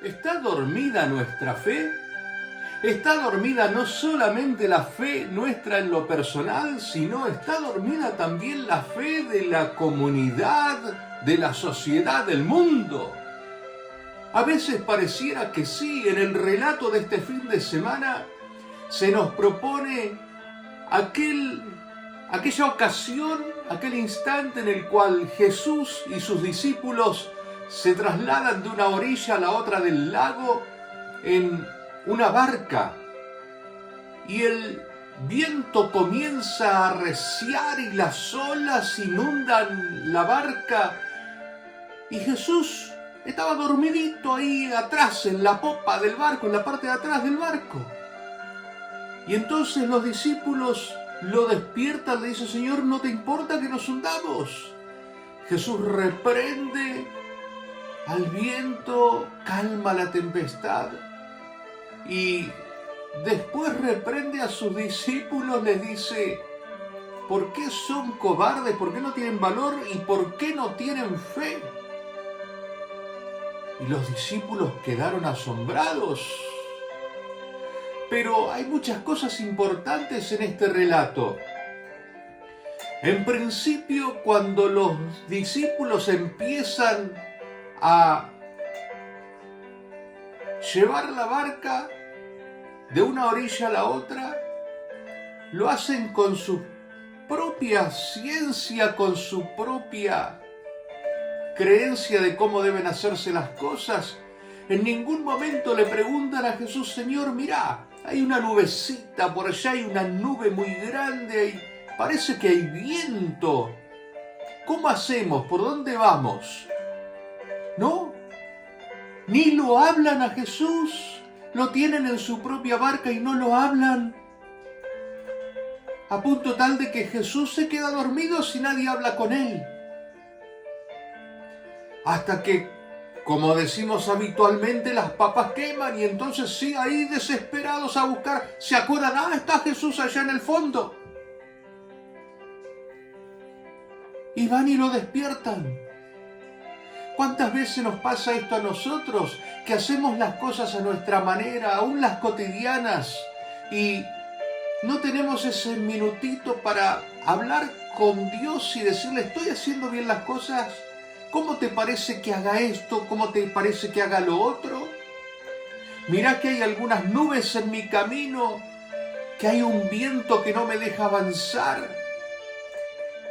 ¿Está dormida nuestra fe? ¿Está dormida no solamente la fe nuestra en lo personal, sino está dormida también la fe de la comunidad, de la sociedad, del mundo? A veces pareciera que sí, en el relato de este fin de semana se nos propone aquella ocasión, aquel instante en el cual Jesús y sus discípulos se trasladan de una orilla a la otra del lago en una barca, y el viento comienza a arreciar y las olas inundan la barca, y Jesús estaba dormidito ahí atrás, en la popa del barco, en la parte de atrás del barco. Y entonces los discípulos lo despiertan, le dicen: Señor, ¿no te importa que nos hundamos? Jesús reprende al viento, calma la tempestad, y después reprende a sus discípulos, les dice: ¿por qué son cobardes? ¿Por qué no tienen valor? ¿Y por qué no tienen fe? Y los discípulos quedaron asombrados. Pero hay muchas cosas importantes en este relato. En principio, cuando los discípulos empiezan a llevar la barca de una orilla a la otra, lo hacen con su propia ciencia, con su propia creencia de cómo deben hacerse las cosas. En ningún momento le preguntan a Jesús: Señor, mirá, hay una nubecita, por allá hay una nube muy grande, y parece que hay viento. ¿Cómo hacemos? ¿Por dónde vamos? ¿No? Ni lo hablan a Jesús, lo tienen en su propia barca y no lo hablan. A punto tal de que Jesús se queda dormido si nadie habla con él. Hasta que, como decimos habitualmente, las papas queman, y entonces sí, ahí desesperados a buscar, se acuerdan: está Jesús allá en el fondo. Y van y lo despiertan. ¿Cuántas veces nos pasa esto a nosotros? Que hacemos las cosas a nuestra manera, aún las cotidianas, y no tenemos ese minutito para hablar con Dios y decirle: ¿estoy haciendo bien las cosas? ¿Cómo te parece que haga esto? ¿Cómo te parece que haga lo otro? Mirá que hay algunas nubes en mi camino, que hay un viento que no me deja avanzar,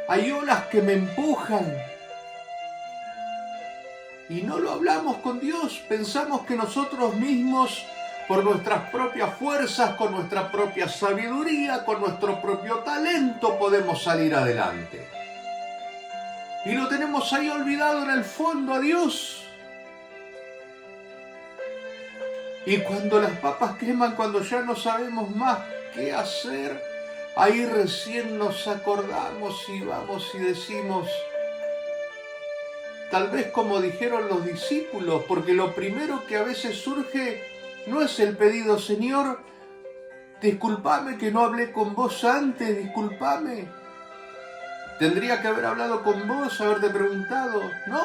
hay olas que me empujan. Y no lo hablamos con Dios. Pensamos que nosotros mismos, por nuestras propias fuerzas, con nuestra propia sabiduría, con nuestro propio talento, podemos salir adelante. Y lo tenemos ahí olvidado en el fondo a Dios. Y cuando las papas queman, cuando ya no sabemos más qué hacer, ahí recién nos acordamos y vamos y decimos, tal vez como dijeron los discípulos, porque lo primero que a veces surge no es el pedido: Señor, discúlpame que no hablé con vos antes, discúlpame. Tendría que haber hablado con vos, haberte preguntado, ¿no?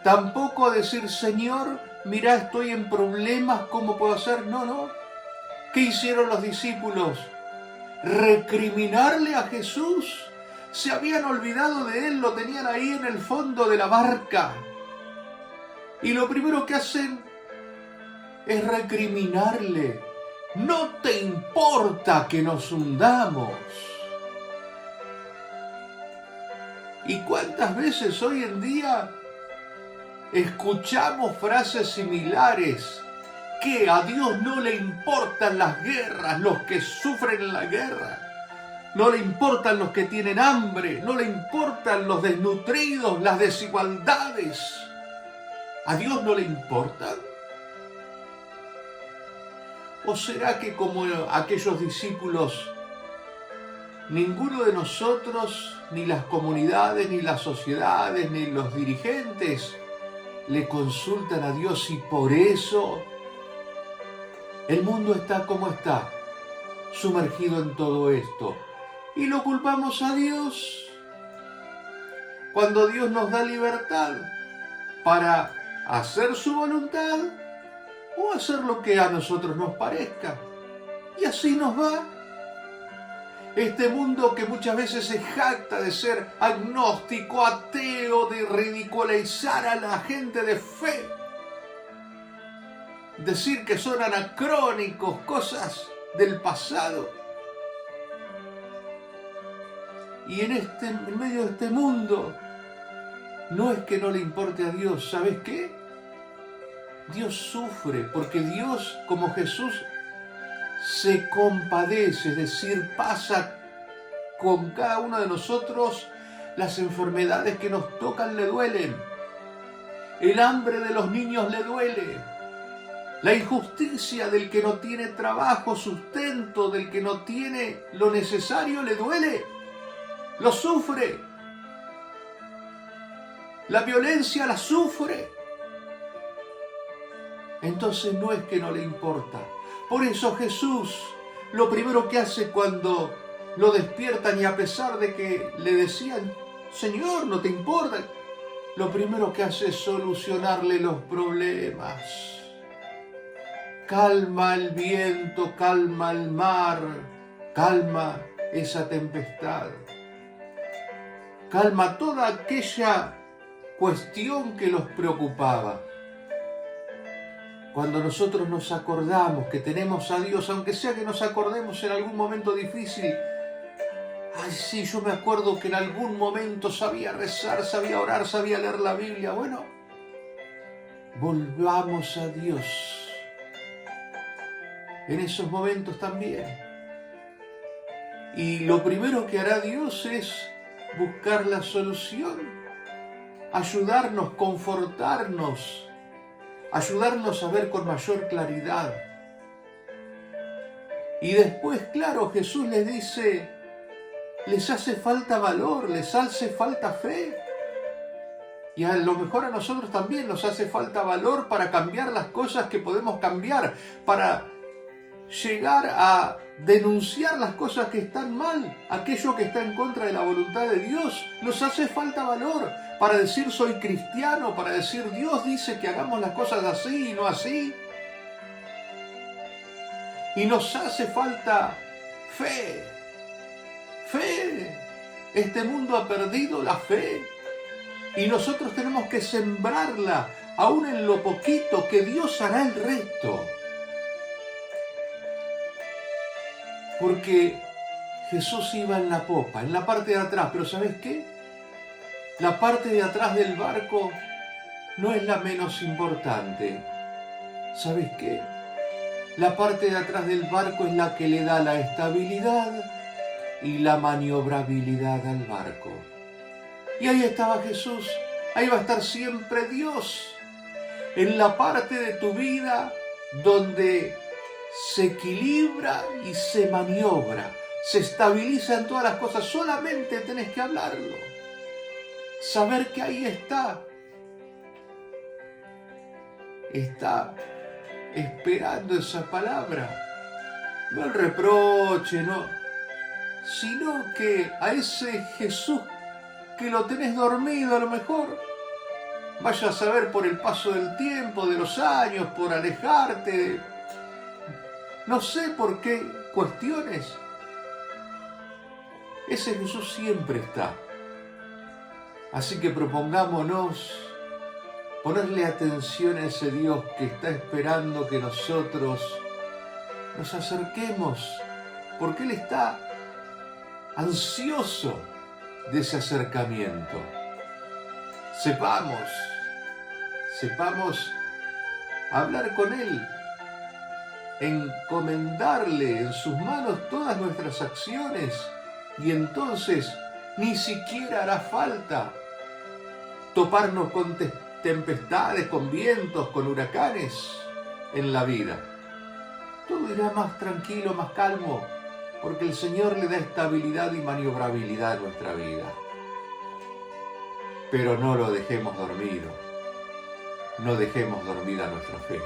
Tampoco decir: Señor, mirá, estoy en problemas, ¿cómo puedo hacer? No. ¿Qué hicieron los discípulos? Recriminarle a Jesús. Se habían olvidado de él, lo tenían ahí en el fondo de la barca. Y lo primero que hacen es recriminarle. ¿No te importa que nos hundamos? ¿Y cuántas veces hoy en día escuchamos frases similares? Que a Dios no le importan las guerras, los que sufren en la guerra. No le importan los que tienen hambre, no le importan los desnutridos, las desigualdades. ¿A Dios no le importan? ¿O será que, como aquellos discípulos, ninguno de nosotros, ni las comunidades, ni las sociedades, ni los dirigentes, le consultan a Dios, y por eso el mundo está como está, sumergido en todo esto? Y lo culpamos a Dios, cuando Dios nos da libertad para hacer su voluntad o hacer lo que a nosotros nos parezca. Y así nos va. Este mundo que muchas veces se jacta de ser agnóstico, ateo, de ridiculizar a la gente de fe, decir que son anacrónicos, cosas del pasado. Y en medio de este mundo, no es que no le importe a Dios, ¿sabes qué? Dios sufre, porque Dios, como Jesús, se compadece, es decir, pasa con cada uno de nosotros. Las enfermedades que nos tocan le duelen, el hambre de los niños le duele, la injusticia del que no tiene trabajo, sustento, del que no tiene lo necesario, le duele, lo sufre, la violencia la sufre. Entonces no es que no le importa. Por eso Jesús, lo primero que hace cuando lo despiertan, y a pesar de que le decían, Señor, no te importa, lo primero que hace es solucionarle los problemas. Calma el viento, calma el mar, calma esa tempestad. Calma toda aquella cuestión que los preocupaba. Cuando nosotros nos acordamos que tenemos a Dios, aunque sea que nos acordemos en algún momento difícil, ay sí, yo me acuerdo que en algún momento sabía rezar, sabía orar, sabía leer la Biblia. Bueno, volvamos a Dios en esos momentos también. Y lo primero que hará Dios es buscar la solución, ayudarnos, confortarnos, ayudarnos a ver con mayor claridad. Y después, claro, Jesús les dice, les hace falta valor, les hace falta fe. Y a lo mejor a nosotros también nos hace falta valor para cambiar las cosas que podemos cambiar, para llegar a denunciar las cosas que están mal, aquello que está en contra de la voluntad de Dios. Nos hace falta valor para decir soy cristiano, para decir Dios dice que hagamos las cosas así y no así. Y nos hace falta fe. Fe. Este mundo ha perdido la fe. Y nosotros tenemos que sembrarla, aún en lo poquito, que Dios hará el resto. Porque Jesús iba en la popa, en la parte de atrás, pero ¿sabes qué? La parte de atrás del barco no es la menos importante. ¿Sabes qué? La parte de atrás del barco es la que le da la estabilidad y la maniobrabilidad al barco. Y ahí estaba Jesús, ahí va a estar siempre Dios, en la parte de tu vida donde se equilibra y se maniobra, se estabiliza en todas las cosas. Solamente tenés que hablarlo, saber que ahí está esperando esa palabra, no el reproche, no, sino que a ese Jesús que lo tenés dormido a lo mejor, vaya a saber por el paso del tiempo, de los años, por alejarte, no sé por qué cuestiones, ese Jesús siempre está. Así que propongámonos ponerle atención a ese Dios que está esperando que nosotros nos acerquemos, porque Él está ansioso de ese acercamiento. Sepamos hablar con Él, encomendarle en sus manos todas nuestras acciones, y entonces ni siquiera hará falta toparnos con tempestades, con vientos, con huracanes en la vida. Todo irá más tranquilo, más calmo, porque el Señor le da estabilidad y maniobrabilidad a nuestra vida. Pero no lo dejemos dormido, no dejemos dormida nuestra fe.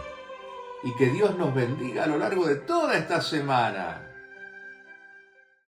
Y que Dios nos bendiga a lo largo de toda esta semana.